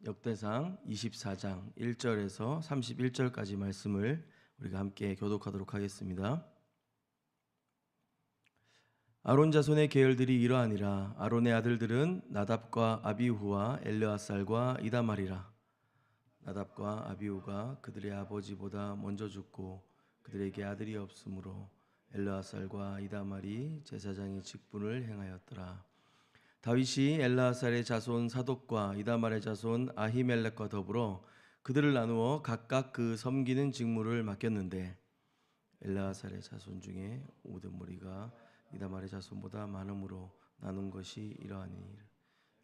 역대상 24장 1절에서 31절까지 말씀을 우리가 함께 교독하도록 하겠습니다. 아론 자손의 계열들이 이러하니라. 아론의 아들들은 나답과 아비후와 엘르아살과 이다말이라. 나답과 아비후가 그들의 아버지보다 먼저 죽고 그들에게 아들이 없으므로 엘르아살과 이다말이 제사장의 직분을 행하였더라. 다윗이 엘르아살의 자손 사독과 이다말의 자손 아히멜렉과 더불어 그들을 나누어 각각 그 섬기는 직무를 맡겼는데 엘르아살의 자손 중에 우두머리가 이다말의 자손보다 많으므로 나눈 것이 이러하니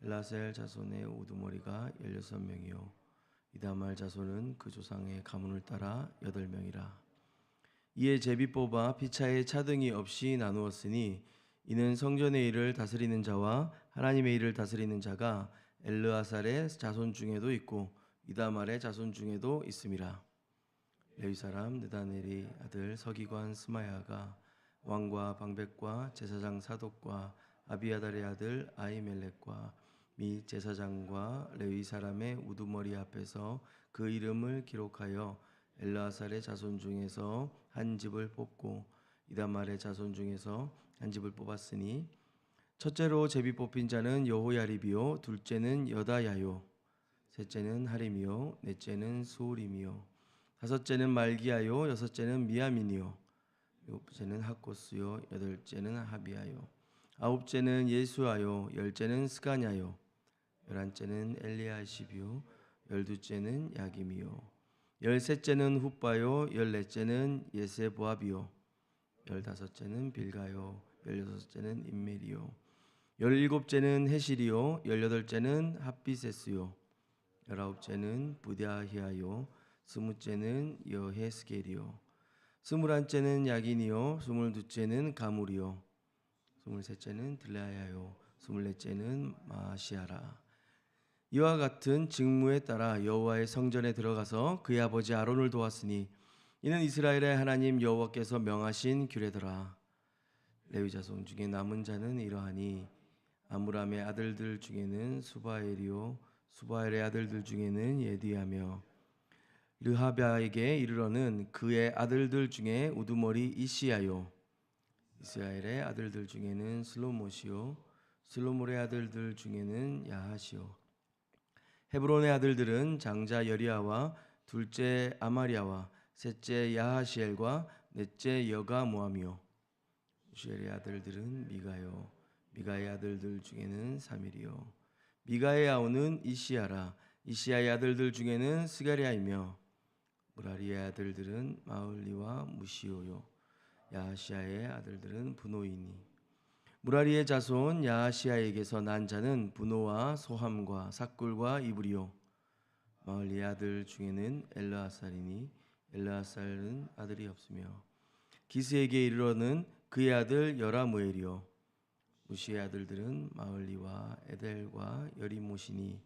엘르아살 자손의 우두머리가 16명이요 이다말 자손은 그 조상의 가문을 따라 8명이라. 이에 제비 뽑아 피차에 차등이 없이 나누었으니 이는 성전의 일을 다스리는 자와 하나님의 일을 다스리는 자가 엘르아살의 자손 중에도 있고 이다말의 자손 중에도 있음이라. 레위 사람 느다넬의 아들 서기관 스마야가 왕과 방백과 제사장 사독과 아비아달의 아들 아히멜렉과 및 제사장과 레위 사람의 우두머리 앞에서 그 이름을 기록하여 엘르아살의 자손 중에서 한 집을 뽑고 이다말의 자손 중에서 한 집을 뽑았으니 첫째로 제비 뽑힌 자는 여호야립이요 둘째는 여다야요 셋째는 하림이요 넷째는 수울임이요 다섯째는 말기야요 여섯째는 미야민이요 일곱째는 학고스요 여덟째는 하비야요 아홉째는 예수아요 열째는 스가냐요 열한째는 엘리야십이요 열두째는 야김이요 열셋째는 훗바요 열넷째는 예세보압이요 열다섯째는 빌가요 열여섯째는 임멜이요 열일곱째는 헤실이요 열여덟째는 핫비세스요 열아홉째는 부랴히아요 스무째는 여헤스겔이요 스물한째는 야긴이요 스물두째는 가물이요 스물셋째는 들라야요 스물넷째는 마시아라. 이와 같은 직무에 따라 여호와의 성전에 들어가서 그의 아버지 아론을 도왔으니 이는 이스라엘의 하나님 여호와께서 명하신 규례더라. 레위 자손 중에 남은 자는 이러하니 아므람의 아들들 중에는 수바엘이요 수바엘의 아들들 중에는 예디하며 르하비아에게 이르러는 그의 아들들 중에 우두머리 이시야요 이스라엘의 아들들 중에는 슬로못이요 슬로몰의 아들들 중에는 야하시요 헤브론의 아들들은 장자 여리아와 둘째 아마리아와 셋째 야하시엘과 넷째 여가모함이요 우시엘의 아들들은 미가요 미가의 아들들 중에는 사밀이요 미가의 아우는 이시야라. 이시야의 아들들 중에는 스가리아이며 무라리의 아들들은 마을리와 무시오요 야하시아의 아들들은 분노이니 무라리의 자손 야하시아에게서 난 자는 분노와 소함과 삭굴과 이불이요 마을리의 아들 중에는 엘르아살이니 엘르아살은 아들이 없으며 기스에게 이르러는 그의 아들 여라무엘이요 무시의 아들들은 마을리와 에델과 여리모시니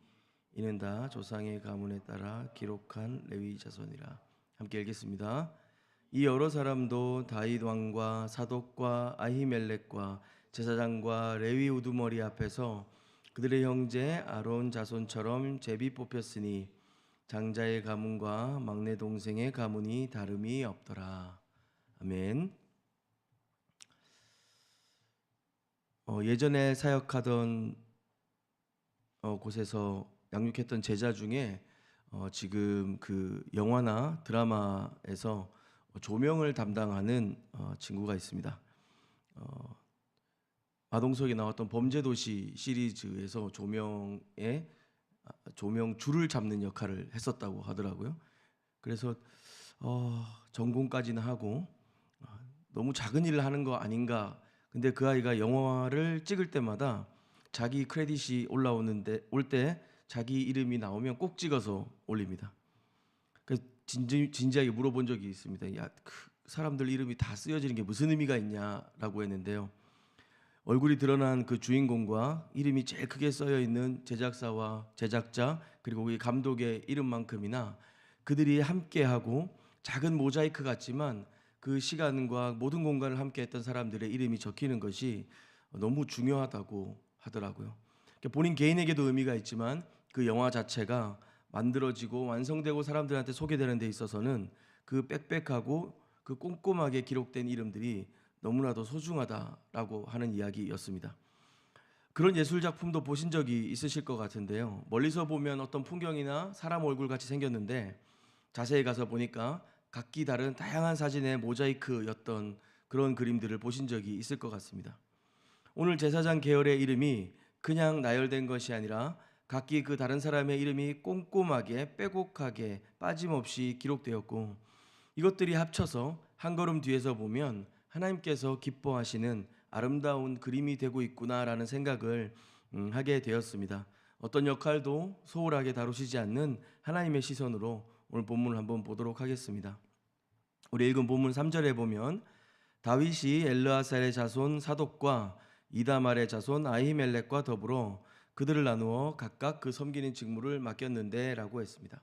이는 다 조상의 가문에 따라 기록한 레위 자손이라. 함께 읽겠습니다. 이 여러 사람도 다윗 왕과 사독과 아히멜렉과 제사장과 레위 우두머리 앞에서 그들의 형제 아론 자손처럼 제비 뽑혔으니 장자의 가문과 막내 동생의 가문이 다름이 없더라. 아멘. 예전에 사역하던 곳에서 양육했던 제자 중에 지금 그 영화나 드라마에서 조명을 담당하는 친구가 있습니다. 마동석이 나왔던 범죄도시 시리즈에서 조명 줄을 잡는 역할을 했었다고 하더라고요. 그래서 전공까지는 하고 너무 작은 일을 하는 거 아닌가. 근데 그 아이가 영화를 찍을 때마다 자기 크레딧이 올 때 자기 이름이 나오면 꼭 찍어서 올립니다. 그래서 진지하게 물어본 적이 있습니다. 야, 그 사람들 이름이 다 쓰여지는 게 무슨 의미가 있냐라고 했는데요. 얼굴이 드러난 그 주인공과 이름이 제일 크게 써여 있는 제작사와 제작자 그리고 이 감독의 이름만큼이나 그들이 함께하고 작은 모자이크 같지만 그 시간과 모든 공간을 함께했던 사람들의 이름이 적히는 것이 너무 중요하다고 하더라고요. 본인 개인에게도 의미가 있지만 그 영화 자체가 만들어지고 완성되고 사람들한테 소개되는 데 있어서는 그 빽빽하고 그 꼼꼼하게 기록된 이름들이 너무나도 소중하다라고 하는 이야기였습니다. 그런 예술 작품도 보신 적이 있으실 것 같은데요. 멀리서 보면 어떤 풍경이나 사람 얼굴 같이 생겼는데 자세히 가서 보니까 각기 다른 다양한 사진의 모자이크였던 그런 그림들을 보신 적이 있을 것 같습니다. 오늘 제사장 계열의 이름이 그냥 나열된 것이 아니라 각기 그 다른 사람의 이름이 꼼꼼하게 빼곡하게 빠짐없이 기록되었고, 이것들이 합쳐서 한 걸음 뒤에서 보면 하나님께서 기뻐하시는 아름다운 그림이 되고 있구나라는 생각을 하게 되었습니다. 어떤 역할도 소홀하게 다루시지 않는 하나님의 시선으로 오늘 본문을 한번 보도록 하겠습니다. 우리 읽은 본문 3절에 보면 다윗이 엘르아살의 자손 사독과 이다말의 자손 아히멜렉과 더불어 그들을 나누어 각각 그 섬기는 직무를 맡겼는데 라고 했습니다.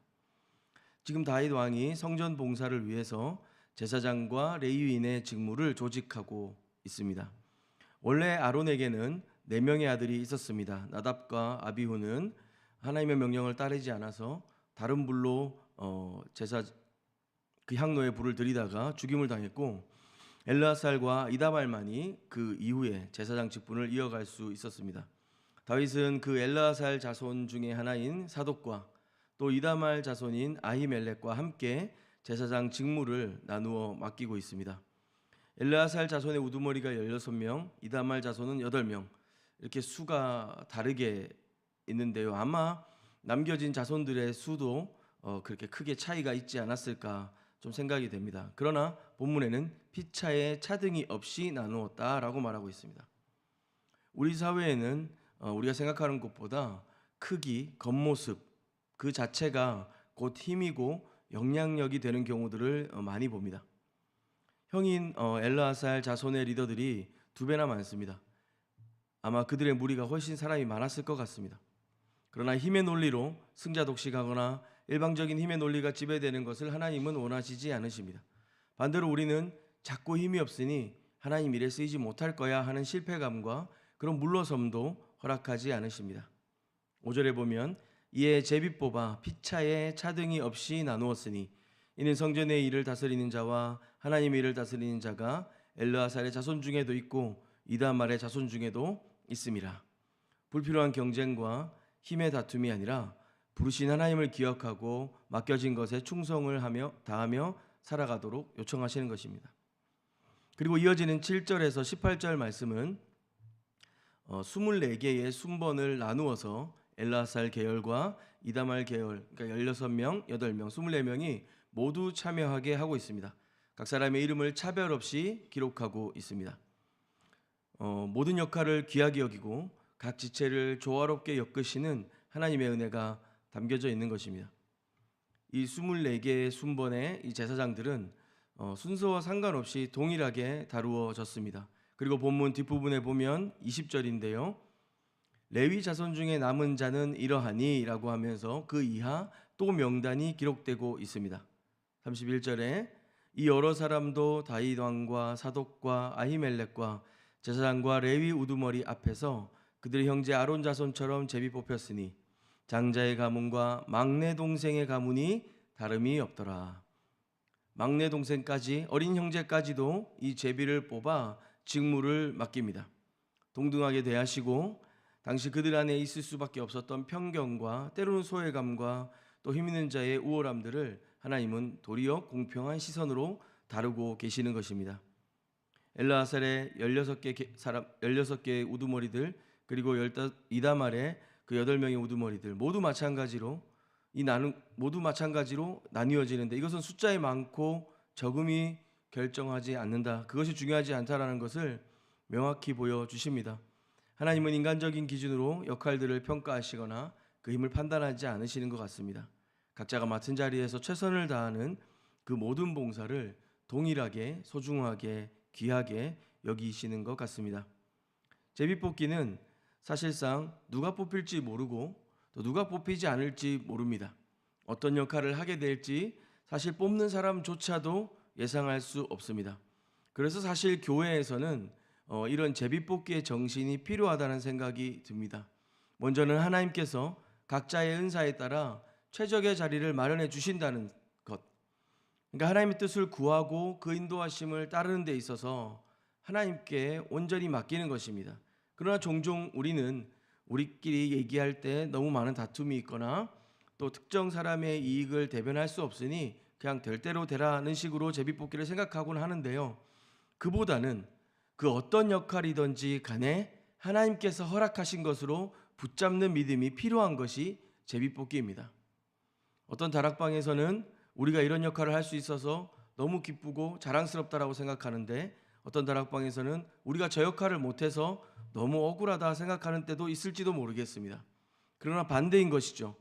지금 다윗 왕이 성전 봉사를 위해서 제사장과 레위인의 직무를 조직하고 있습니다. 원래 아론에게는 4명의 아들이 있었습니다. 나답과 아비후는 하나님의 명령을 따르지 않아서 다른 불로 제사 그 향로에 불을 들이다가 죽임을 당했고, 엘르아살과 이다말만이 그 이후에 제사장 직분을 이어갈 수 있었습니다. 다윗은 그 엘르아살 자손 중에 하나인 사독과 또 이다말 자손인 아히멜렉과 함께 제사장 직무를 나누어 맡기고 있습니다. 엘르아살 자손의 우두머리가 16명, 이다말 자손은 8명, 이렇게 수가 다르게 있는데요. 아마 남겨진 자손들의 수도 그렇게 크게 차이가 있지 않았을까 좀 생각이 됩니다. 그러나 본문에는 피차에 차등이 없이 나누었다라고 말하고 있습니다. 우리 사회에는 우리가 생각하는 것보다 크기, 겉모습 그 자체가 곧 힘이고 영향력이 되는 경우들을 많이 봅니다. 형인 엘르아살 자손의 리더들이 2배나 많습니다. 아마 그들의 무리가 훨씬 사람이 많았을 것 같습니다. 그러나 힘의 논리로 승자 독식하거나 일방적인 힘의 논리가 지배되는 것을 하나님은 원하시지 않으십니다. 반대로 우리는 작고 힘이 없으니 하나님 일에 쓰이지 못할 거야 하는 실패감과 그런 물러섬도 허락하지 않으십니다. 5절에 보면 이에 제비 뽑아 피차에 차등이 없이 나누었으니 이는 성전의 일을 다스리는 자와 하나님의 일을 다스리는 자가 엘르아살의 자손 중에도 있고 이다말의 자손 중에도 있음이라. 불필요한 경쟁과 힘의 다툼이 아니라 부르신 하나님을 기억하고 맡겨진 것에 충성을 다하며 살아가도록 요청하시는 것입니다. 그리고 이어지는 7절에서 18절 말씀은 24개의 순번을 나누어서 엘르아살 계열과 이다말 계열, 그러니까 16명, 8명, 24명이 모두 참여하게 하고 있습니다. 각 사람의 이름을 차별 없이 기록하고 있습니다. 모든 역할을 귀하게 여기고 각 지체를 조화롭게 엮으시는 하나님의 은혜가 담겨져 있는 것입니다. 이 24개의 순번의 이 제사장들은 순서와 상관없이 동일하게 다루어졌습니다. 그리고 본문 뒷부분에 보면 20절인데요. 레위 자손 중에 남은 자는 이러하니 라고 하면서 그 이하 또 명단이 기록되고 있습니다. 31절에 이 여러 사람도 다윗 왕과 사독과 아히멜렉과 제사장과 레위 우두머리 앞에서 그들의 형제 아론 자손처럼 제비 뽑혔으니 장자의 가문과 막내 동생의 가문이 다름이 없더라. 막내 동생까지 어린 형제까지도 이 제비를 뽑아 직무를 맡깁니다. 동등하게 대하시고 당시 그들 안에 있을 수밖에 없었던 편견과 때로는 소외감과 또 힘 있는 자의 우월함들을 하나님은 도리어 공평한 시선으로 다루고 계시는 것입니다. 엘르아살의 16개의 우두머리들 그리고 이다말의 그 8명의 우두머리들 모두 마찬가지로 나뉘어지는데 이것은 숫자에 많고 적음이 결정하지 않는다. 그것이 중요하지 않다라는 것을 명확히 보여주십니다. 하나님은 인간적인 기준으로 역할들을 평가하시거나 그 힘을 판단하지 않으시는 것 같습니다. 각자가 맡은 자리에서 최선을 다하는 그 모든 봉사를 동일하게 소중하게 귀하게 여기시는 것 같습니다. 제비뽑기는 사실상 누가 뽑힐지 모르고 또 누가 뽑히지 않을지 모릅니다. 어떤 역할을 하게 될지 사실 뽑는 사람조차도 예상할 수 없습니다. 그래서 사실 교회에서는 이런 제비뽑기의 정신이 필요하다는 생각이 듭니다. 먼저는 하나님께서 각자의 은사에 따라 최적의 자리를 마련해 주신다는 것. 그러니까 하나님의 뜻을 구하고 그 인도하심을 따르는 데 있어서 하나님께 온전히 맡기는 것입니다. 그러나 종종 우리는 우리끼리 얘기할 때 너무 많은 다툼이 있거나 또 특정 사람의 이익을 대변할 수 없으니 그냥 될 대로 되라는 식으로 제비뽑기를 생각하곤 하는데요. 그보다는 그 어떤 역할이든지 간에 하나님께서 허락하신 것으로 붙잡는 믿음이 필요한 것이 제비뽑기입니다. 어떤 다락방에서는 우리가 이런 역할을 할 수 있어서 너무 기쁘고 자랑스럽다라고 생각하는데, 어떤 다락방에서는 우리가 저 역할을 못해서 너무 억울하다 생각하는 때도 있을지도 모르겠습니다. 그러나 반대인 것이죠.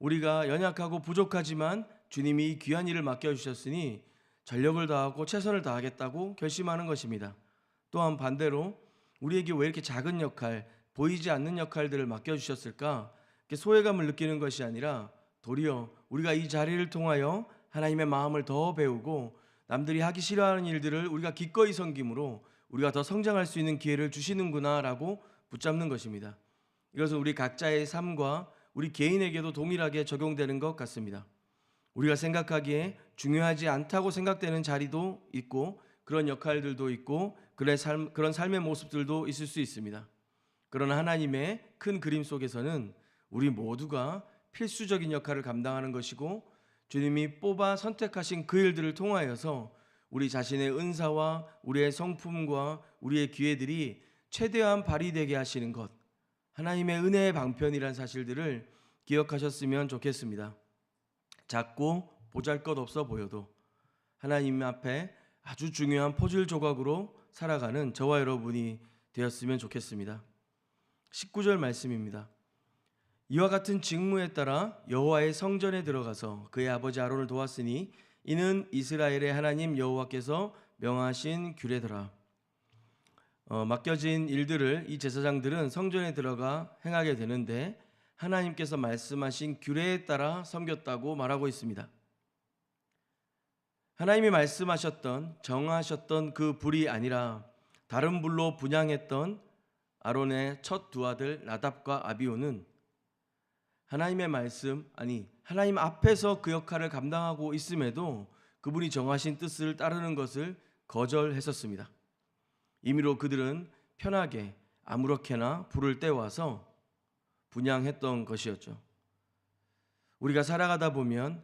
우리가 연약하고 부족하지만 주님이 이 귀한 일을 맡겨주셨으니 전력을 다하고 최선을 다하겠다고 결심하는 것입니다. 또한 반대로 우리에게 왜 이렇게 작은 역할, 보이지 않는 역할들을 맡겨주셨을까? 이렇게 소외감을 느끼는 것이 아니라 도리어 우리가 이 자리를 통하여 하나님의 마음을 더 배우고 남들이 하기 싫어하는 일들을 우리가 기꺼이 섬김으로 우리가 더 성장할 수 있는 기회를 주시는구나라고 붙잡는 것입니다. 이것은 우리 각자의 삶과 우리 개인에게도 동일하게 적용되는 것 같습니다. 우리가 생각하기에 중요하지 않다고 생각되는 자리도 있고 그런 역할들도 있고 그런 삶의 모습들도 있을 수 있습니다. 그러나 하나님의 큰 그림 속에서는 우리 모두가 필수적인 역할을 감당하는 것이고 주님이 뽑아 선택하신 그 일들을 통하여서 우리 자신의 은사와 우리의 성품과 우리의 기회들이 최대한 발휘되게 하시는 것, 하나님의 은혜의 방편이라는 사실들을 기억하셨으면 좋겠습니다. 작고 보잘것없어 보여도 하나님 앞에 아주 중요한 퍼즐 조각으로 살아가는 저와 여러분이 되었으면 좋겠습니다. 19절 말씀입니다. 이와 같은 직무에 따라 여호와의 성전에 들어가서 그의 아버지 아론을 도왔으니 이는 이스라엘의 하나님 여호와께서 명하신 규례더라. 맡겨진 일들을 이 제사장들은 성전에 들어가 행하게 되는데 하나님께서 말씀하신 규례에 따라 섬겼다고 말하고 있습니다. 하나님이 말씀하셨던 정하셨던 그 불이 아니라 다른 불로 분향했던 아론의 첫 두 아들 나답과 아비오는 하나님의 말씀, 하나님 앞에서 그 역할을 감당하고 있음에도 그분이 정하신 뜻을 따르는 것을 거절했었습니다. 임의로 그들은 편하게 아무렇게나 불을 떼와서 분향했던 것이었죠. 우리가 살아가다 보면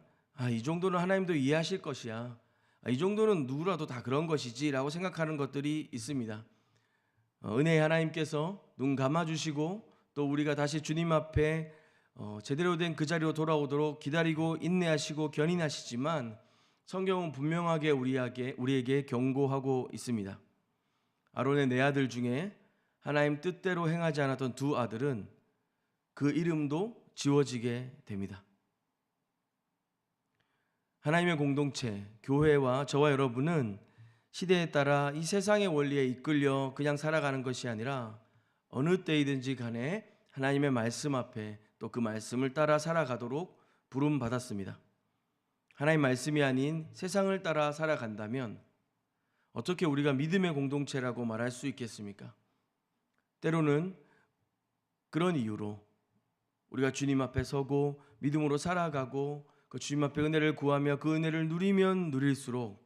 이 정도는 하나님도 이해하실 것이야, 이 정도는 누구라도 다 그런 것이지 라고 생각하는 것들이 있습니다. 은혜의 하나님께서 눈 감아주시고 또 우리가 다시 주님 앞에 제대로 된 그 자리로 돌아오도록 기다리고 인내하시고 견인하시지만 성경은 분명하게 우리에게 경고하고 있습니다. 아론의 네 아들 중에 하나님 뜻대로 행하지 않았던 두 아들은 그 이름도 지워지게 됩니다. 하나님의 공동체, 교회와 저와 여러분은 시대에 따라 이 세상의 원리에 이끌려 그냥 살아가는 것이 아니라 어느 때이든지 간에 하나님의 말씀 앞에 또 그 말씀을 따라 살아가도록 부름받았습니다. 하나님 말씀이 아닌 세상을 따라 살아간다면 어떻게 우리가 믿음의 공동체라고 말할 수 있겠습니까? 때로는 그런 이유로 우리가 주님 앞에 서고 믿음으로 살아가고 그 주님 앞에 은혜를 구하며 그 은혜를 누리면 누릴수록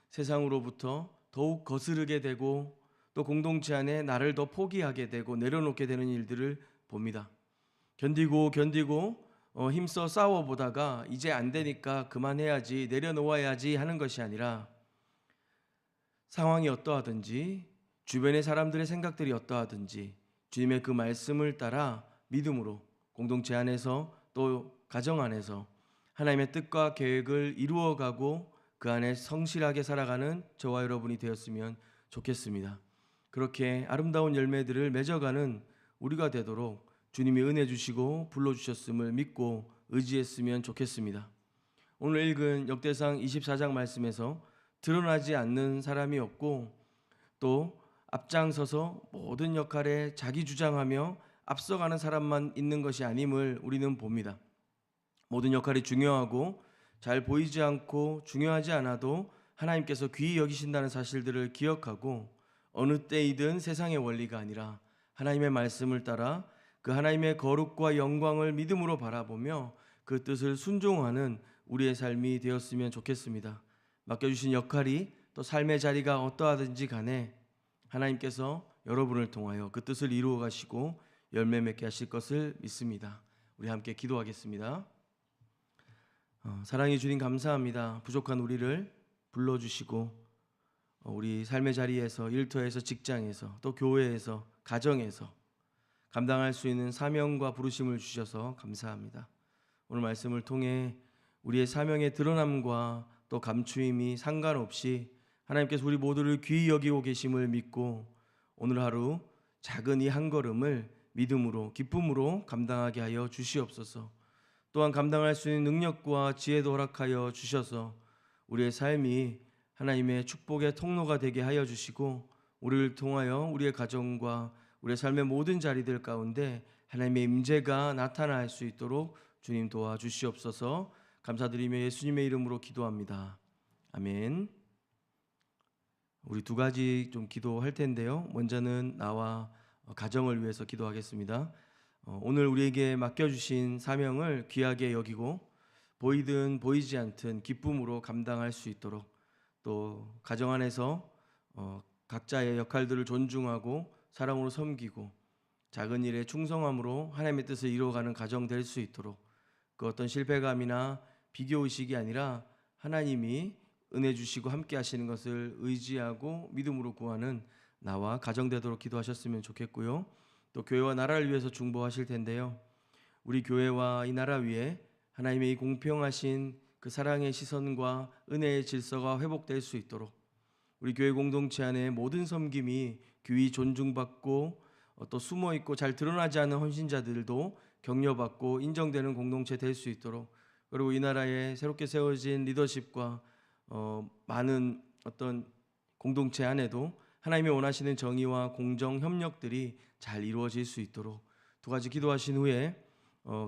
세상으로부터 더욱 거스르게 되고 또 공동체 안에 나를 더 포기하게 되고 내려놓게 되는 일들을 봅니다. 견디고 힘써 싸워보다가 이제 안 되니까 그만해야지, 내려놓아야지 하는 것이 아니라 상황이 어떠하든지 주변의 사람들의 생각들이 어떠하든지 주님의 그 말씀을 따라 믿음으로 공동체 안에서 또 가정 안에서 하나님의 뜻과 계획을 이루어가고 그 안에 성실하게 살아가는 저와 여러분이 되었으면 좋겠습니다. 그렇게 아름다운 열매들을 맺어가는 우리가 되도록 주님이 은혜 주시고 불러주셨음을 믿고 의지했으면 좋겠습니다. 오늘 읽은 역대상 24장 말씀에서 드러나지 않는 사람이 없고 또 앞장서서 모든 역할에 자기 주장하며 앞서가는 사람만 있는 것이 아님을 우리는 봅니다. 모든 역할이 중요하고 잘 보이지 않고 중요하지 않아도 하나님께서 귀히 여기신다는 사실들을 기억하고 어느 때이든 세상의 원리가 아니라 하나님의 말씀을 따라 그 하나님의 거룩과 영광을 믿음으로 바라보며 그 뜻을 순종하는 우리의 삶이 되었으면 좋겠습니다. 맡겨주신 역할이 또 삶의 자리가 어떠하든지 간에 하나님께서 여러분을 통하여 그 뜻을 이루어 가시고 열매 맺게 하실 것을 믿습니다. 우리 함께 기도하겠습니다. 사랑해 주님 감사합니다. 부족한 우리를 불러주시고 우리 삶의 자리에서, 일터에서, 직장에서, 또 교회에서, 가정에서 감당할 수 있는 사명과 부르심을 주셔서 감사합니다. 오늘 말씀을 통해 우리의 사명의 드러남과 또 감추임이 상관없이 하나님께서 우리 모두를 귀히 여기고 계심을 믿고 오늘 하루 작은 이 한 걸음을 믿음으로 기쁨으로 감당하게 하여 주시옵소서. 또한 감당할 수 있는 능력과 지혜도 허락하여 주셔서 우리의 삶이 하나님의 축복의 통로가 되게 하여 주시고 우리를 통하여 우리의 가정과 우리의 삶의 모든 자리들 가운데 하나님의 임재가 나타날 수 있도록 주님 도와주시옵소서. 감사드리며 예수님의 이름으로 기도합니다. 아멘. 우리 두 가지 좀 기도할 텐데요. 먼저는 나와 가정을 위해서 기도하겠습니다. 오늘 우리에게 맡겨주신 사명을 귀하게 여기고 보이든 보이지 않든 기쁨으로 감당할 수 있도록 또 가정 안에서 각자의 역할들을 존중하고 사랑으로 섬기고 작은 일에 충성함으로 하나님의 뜻을 이루어가는 가정 될 수 있도록 그 어떤 실패감이나 비교의식이 아니라 하나님이 은혜 주시고 함께 하시는 것을 의지하고 믿음으로 구하는 나와 가정 되도록 기도하셨으면 좋겠고요. 또 교회와 나라를 위해서 중보하실 텐데요. 우리 교회와 이 나라 위에 하나님의 이 공평하신 그 사랑의 시선과 은혜의 질서가 회복될 수 있도록 우리 교회 공동체 안에 모든 섬김이 귀히 존중받고 또 숨어있고 잘 드러나지 않은 헌신자들도 격려받고 인정되는 공동체 될 수 있도록 그리고 이 나라에 새롭게 세워진 리더십과 많은 어떤 공동체 안에도 하나님이 원하시는 정의와 공정 협력들이 잘 이루어질 수 있도록 두 가지 기도하신 후에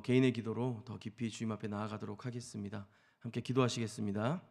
개인의 기도로 더 깊이 주님 앞에 나아가도록 하겠습니다. 함께 기도하시겠습니다.